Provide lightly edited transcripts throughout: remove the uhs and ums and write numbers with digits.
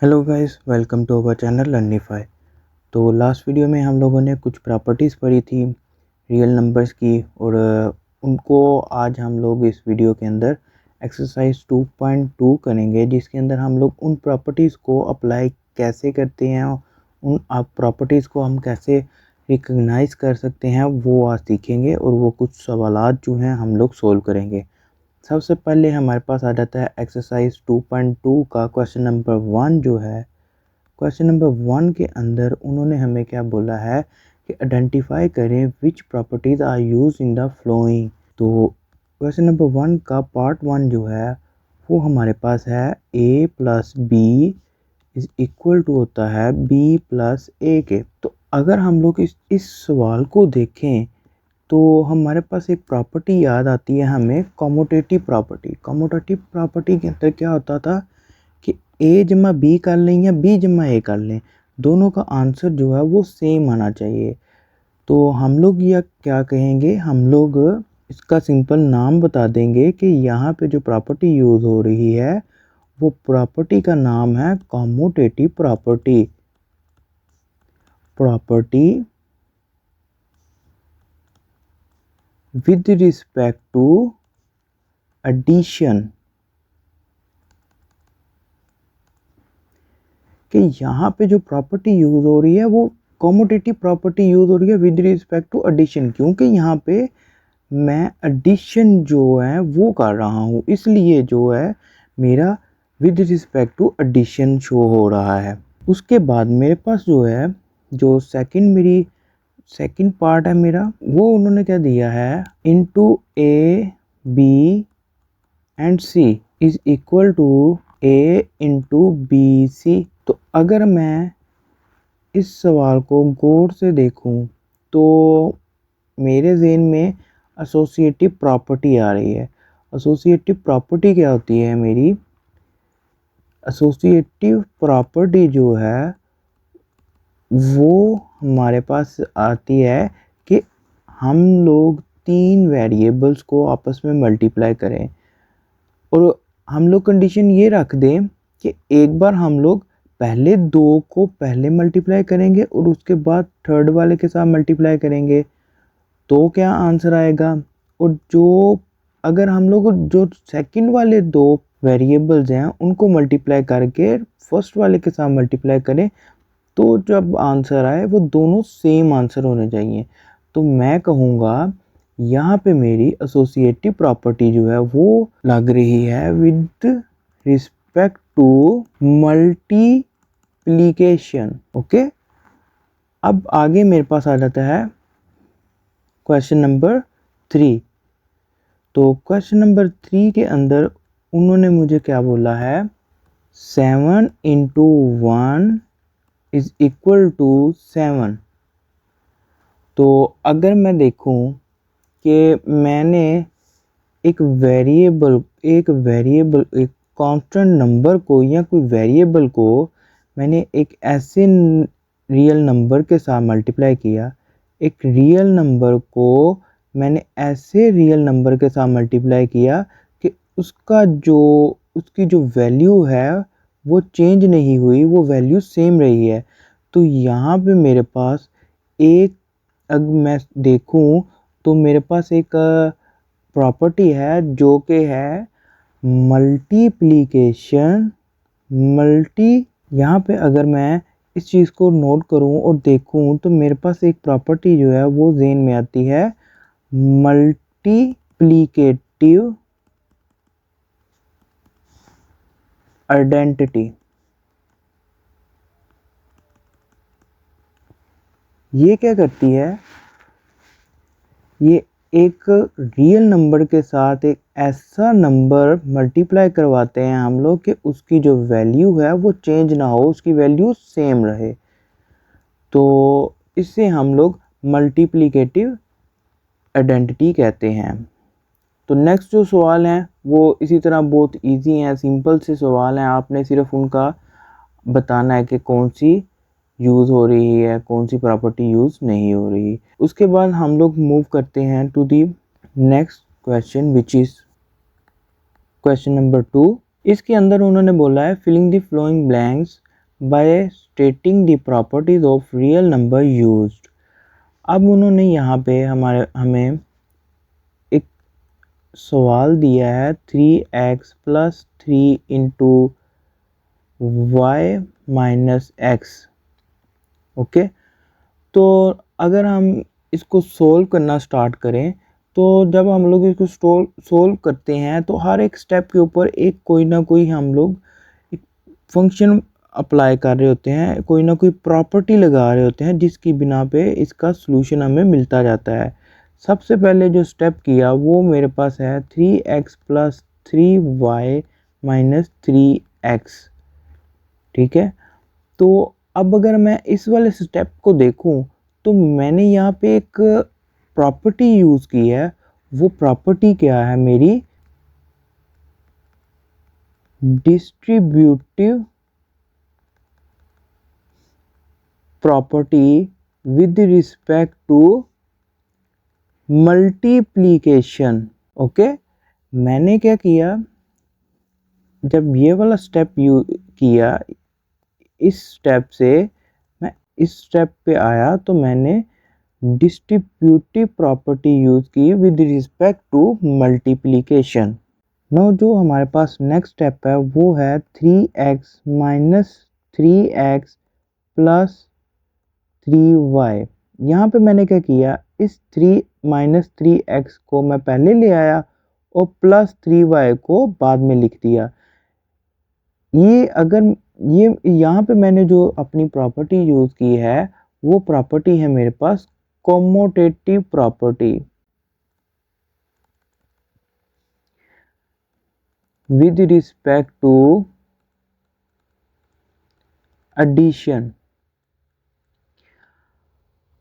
Hello guys, welcome to our channel Learnify. तो last video में हम लोगों ने कुछ प्रॉपर्टीज़ पढ़ी थी रियल नंबर्स की और उनको आज हम लोग इस वीडियो के अंदर एक्सरसाइज 2.2 करेंगे, जिसके अंदर हम लोग उन प्रॉपर्टीज़ को अप्लाई कैसे करते हैं, उन प्रॉपर्टीज़ को हम कैसे रिकग्नाइज़ कर सकते हैं वो आज सीखेंगे और वो कुछ सवालात जो हैं हम लोग सोल्व करेंगे। सबसे पहले हमारे पास आ जाता है एक्सरसाइज 2.2 का क्वेश्चन नंबर 1 जो है। क्वेश्चन नंबर 1 के अंदर उन्होंने हमें क्या बोला है कि आइडेंटिफाई करें which properties are used in the following. तो क्वेश्चन नंबर 1 का पार्ट 1 जो है वो हमारे पास है a plus B is equal to होता है b प्लस ए के। तो अगर हम लोग इस सवाल को देखें तो हमारे पास एक प्रॉपर्टी याद आती है हमें, कॉम्यूटेटिव प्रॉपर्टी। कॉम्यूटेटिव प्रॉपर्टी के अंदर क्या होता था कि ए जमा बी कर लें या बी जमा ए कर लें, दोनों का आंसर जो है वो सेम आना चाहिए। तो हम लोग यह क्या कहेंगे, हम लोग इसका सिंपल नाम बता देंगे कि यहाँ पे जो प्रॉपर्टी यूज़ हो रही है वो प्रॉपर्टी का नाम है commutative property. Property with respect to addition, कि यहाँ पे जो प्रॉपर्टी यूज हो रही है वो कॉम्यूटेटिव प्रॉपर्टी यूज हो रही है विद रिस्पेक्ट टू एडिशन, क्योंकि यहाँ पे मैं एडिशन जो है वो कर रहा हूँ, इसलिए जो है मेरा with respect to addition show हो रहा है। उसके बाद मेरे पास जो है जो सेकंड पार्ट है मेरा, वो उन्होंने क्या दिया है, into A B and C is equal to A into B C. तो अगर मैं इस सवाल को गौर से देखूं तो मेरे ज़हन में एसोसिएटिव प्रॉपर्टी आ रही है। एसोसिएटिव प्रॉपर्टी क्या होती है मेरी, एसोसिएटिव प्रॉपर्टी जो है वो हमारे पास आती है कि हम लोग तीन वेरिएबल्स को आपस में मल्टीप्लाई करें और हम लोग कंडीशन ये रख दें कि एक बार हम लोग पहले दो को पहले मल्टीप्लाई करेंगे और उसके बाद थर्ड वाले के साथ मल्टीप्लाई करेंगे, तो क्या आंसर आएगा। और जो अगर हम लोग जो सेकंड वाले दो वेरिएबल्स हैं उनको मल्टीप्लाई करके फर्स्ट वाले के साथ मल्टीप्लाई करें तो जब आंसर आए वो दोनों सेम आंसर होने चाहिए। तो मैं कहूँगा यहाँ पे मेरी एसोसिएटिव प्रॉपर्टी जो है वो लग रही है with respect to multiplication. Okay, अब आगे मेरे पास आ जाता है क्वेश्चन नंबर 3। तो क्वेश्चन नंबर 3 के अंदर उन्होंने मुझे क्या बोला है, 7 इंटू 1 इज इक्वल टू 7। तो अगर मैं देखूं कि मैंने एक वेरिएबल एक कांस्टेंट नंबर को या कोई वेरिएबल को मैंने एक ऐसे रियल नंबर के साथ मल्टीप्लाई किया, एक रियल नंबर को मैंने ऐसे रियल नंबर के साथ मल्टीप्लाई किया कि उसकी जो वैल्यू है वो चेंज नहीं हुई, वो वैल्यू सेम रही है। तो यहाँ पे मेरे पास एक, अगर मैं देखूं तो मेरे पास एक प्रॉपर्टी है जो कि है मल्टीप्लिकेशन यहाँ पे अगर मैं इस चीज़ को नोट करूं और देखूं तो मेरे पास एक प्रॉपर्टी जो है वो ज़हन में आती है, मल्टीप्लिकेटिव आइडेंटिटी। ये क्या करती है, ये एक रियल नंबर के साथ एक ऐसा नंबर मल्टीप्लाई करवाते हैं हम लोग कि उसकी जो वैल्यू है वो चेंज ना हो, उसकी वैल्यू सेम रहे। तो इससे हम लोग मल्टीप्लिकेटिव आइडेंटिटी कहते हैं। तो नेक्स्ट जो सवाल हैं वो इसी तरह बहुत इजी हैं, सिंपल से सवाल हैं, आपने सिर्फ उनका बताना है कि कौन सी यूज़ हो रही है, कौन सी प्रॉपर्टी यूज़ नहीं हो रही। उसके बाद हम लोग मूव करते हैं to the next question which is question number 2। इसके अंदर उन्होंने बोला है filling the flowing blanks by stating the properties of real number used. अब उन्होंने यहाँ पे हमें एक सवाल दिया है 3x plus 3 into Y minus X. Okay, तो अगर हम इसको सोल्व करना स्टार्ट करें तो जब हम लोग इसको सोल्व करते हैं तो हर एक स्टेप के ऊपर एक कोई ना कोई हम लोग एक फंक्शन अप्लाई कर रहे होते हैं, कोई ना कोई प्रॉपर्टी लगा रहे होते हैं जिसकी बिना पे इसका सॉल्यूशन हमें मिलता जाता है। सबसे पहले जो स्टेप किया वो मेरे पास है 3x plus 3y minus 3x। ठीक है, तो अब अगर मैं इस वाले स्टेप को देखूं तो मैंने यहाँ पे एक प्रॉपर्टी यूज़ की है। वो प्रॉपर्टी क्या है मेरी? Distributive property with respect to multiplication. Okay, मैंने क्या किया, जब ये वाला स्टेप किया, इस स्टेप से मैं इस स्टेप पे आया तो मैंने डिस्ट्रीब्यूटिव प्रॉपर्टी यूज़ की with respect to multiplication. No जो हमारे पास नेक्स्ट स्टेप है वो है 3x minus 3x plus 3y। यहाँ पे मैंने क्या किया, इस 3 माइनस 3x को मैं पहले ले आया और प्लस 3y को बाद में लिख दिया। ये अगर ये यहाँ पे मैंने जो अपनी प्रॉपर्टी यूज़ की है वो प्रॉपर्टी है मेरे पास commutative property with respect to addition.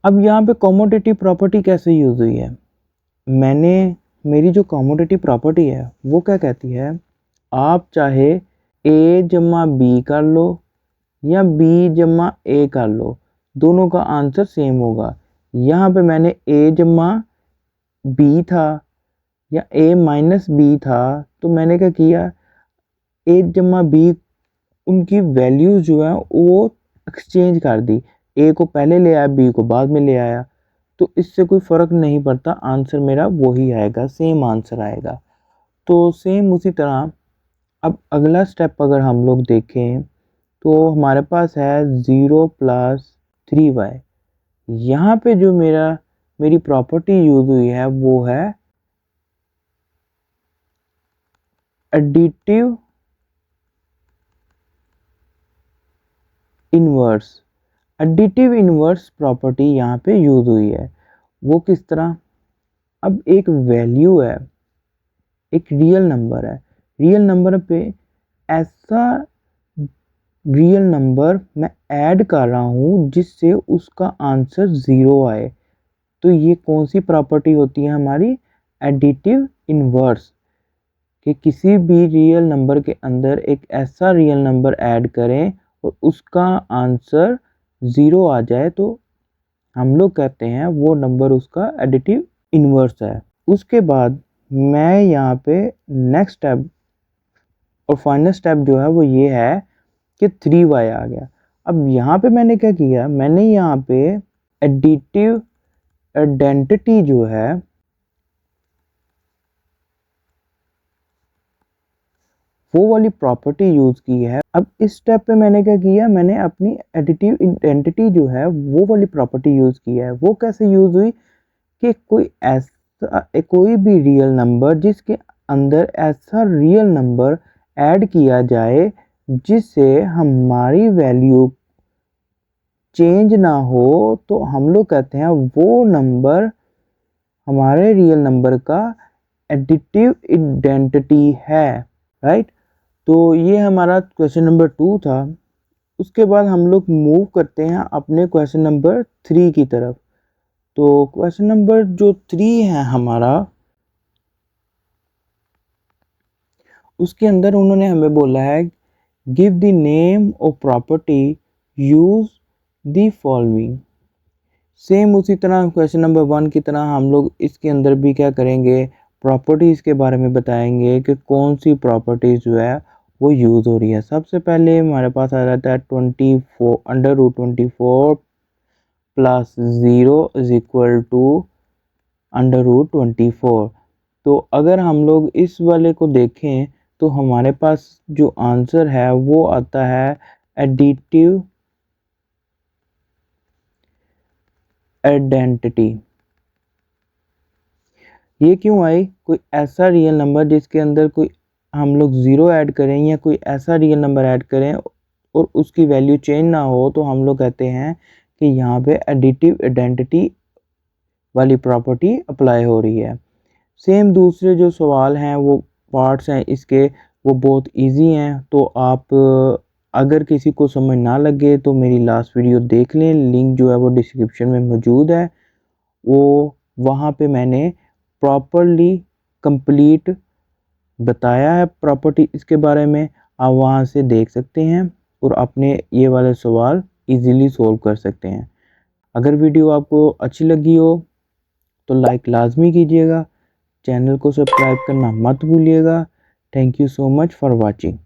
अब यहाँ पे कॉम्यूटेटिव प्रॉपर्टी कैसे यूज़ हुई है? मेरी जो कॉम्यूटेटिव प्रॉपर्टी है वो क्या कहती है, आप चाहे a जमा बी कर लो या b जमा a कर लो, दोनों का आंसर सेम होगा। यहाँ पे मैंने a जमा b था या a माइनस b था, तो मैंने क्या किया, a जमा b उनकी वैल्यूज जो है वो एक्सचेंज कर दी। a को पहले ले आया, b को बाद में ले आया, तो इससे कोई फ़र्क नहीं पड़ता, आंसर मेरा वही आएगा, सेम आंसर आएगा। तो सेम उसी तरह अब अगला स्टेप अगर हम लोग देखें तो हमारे पास है 0 प्लस 3y। यहाँ पे जो मेरी प्रॉपर्टी यूज़ हुई है वो है additive inverse. Additive inverse property यहाँ पे यूज़ हुई है। वो किस तरह? अब एक वैल्यू है, एक रियल नंबर है, रियल नंबर पे ऐसा रियल नंबर मैं ऐड कर रहा हूँ जिससे उसका आंसर 0 आए, तो ये कौन सी प्रॉपर्टी होती है हमारी? Additive inverse. कि किसी भी रियल नंबर के अंदर एक ऐसा रियल नंबर ऐड करें और उसका आंसर 0 आ जाए तो हम लोग कहते हैं वो नंबर उसका एडिटिव इन्वर्स है। उसके बाद मैं यहाँ पे नेक्स्ट स्टेप और फाइनल स्टेप जो है वो ये है कि 3y आ गया। अब यहाँ पे मैंने क्या किया, मैंने यहाँ पे एडिटिव आइडेंटिटी जो है वो वाली प्रॉपर्टी यूज़ की है। अब इस स्टेप पे मैंने क्या किया, मैंने अपनी एडिटिव आइडेंटिटी जो है वो वाली प्रॉपर्टी यूज़ की है। वो कैसे यूज़ हुई कि कोई भी रियल नंबर जिसके अंदर ऐसा रियल नंबर ऐड किया जाए जिससे हमारी वैल्यू चेंज ना हो, तो हम लोग कहते हैं वो नंबर हमारे रियल नंबर का एडिटिव आइडेंटिटी है। राइट, तो ये हमारा क्वेश्चन नंबर 2 था। उसके बाद हम लोग मूव करते हैं अपने क्वेश्चन नंबर 3 की तरफ। तो क्वेश्चन नंबर जो 3 है हमारा, उसके अंदर उन्होंने हमें बोला है give the name of property use the following. Same उसी तरह क्वेश्चन नंबर 1 की तरह हम लोग इसके अंदर भी क्या करेंगे, प्रॉपर्टीज़ के बारे में बताएंगे कि कौन सी प्रॉपर्टीज़ जो है वो यूज़ हो रही है। सबसे पहले हमारे पास आ जाता है 24 √24 प्लस 0 इज इक्वल टू √24। तो अगर हम लोग इस वाले को देखें तो हमारे पास जो आंसर है वो आता है एडिटिव आइडेंटिटी। ये क्यों आई? कोई ऐसा रियल नंबर जिसके अंदर कोई हम लोग ज़ीरो ऐड करें या कोई ऐसा रियल नंबर ऐड करें और उसकी वैल्यू चेंज ना हो, तो हम लोग कहते हैं कि यहाँ पे एडिटिव आइडेंटिटी वाली प्रॉपर्टी अप्लाई हो रही है। सेम दूसरे जो सवाल हैं वो पार्ट्स हैं इसके, वो बहुत इजी हैं। तो आप अगर किसी को समझ ना लगे तो मेरी लास्ट वीडियो देख लें, लिंक जो है वो डिस्क्रिप्शन में मौजूद है। वो वहाँ पे मैंने प्रॉपरली कंप्लीट बताया है प्रॉपर्टी इसके बारे में, आप वहाँ से देख सकते हैं और अपने ये वाले सवाल इजीली सॉल्व कर सकते हैं। अगर वीडियो आपको अच्छी लगी हो तो लाइक लाजमी कीजिएगा, चैनल को सब्सक्राइब करना मत भूलिएगा। Thank you so much for watching.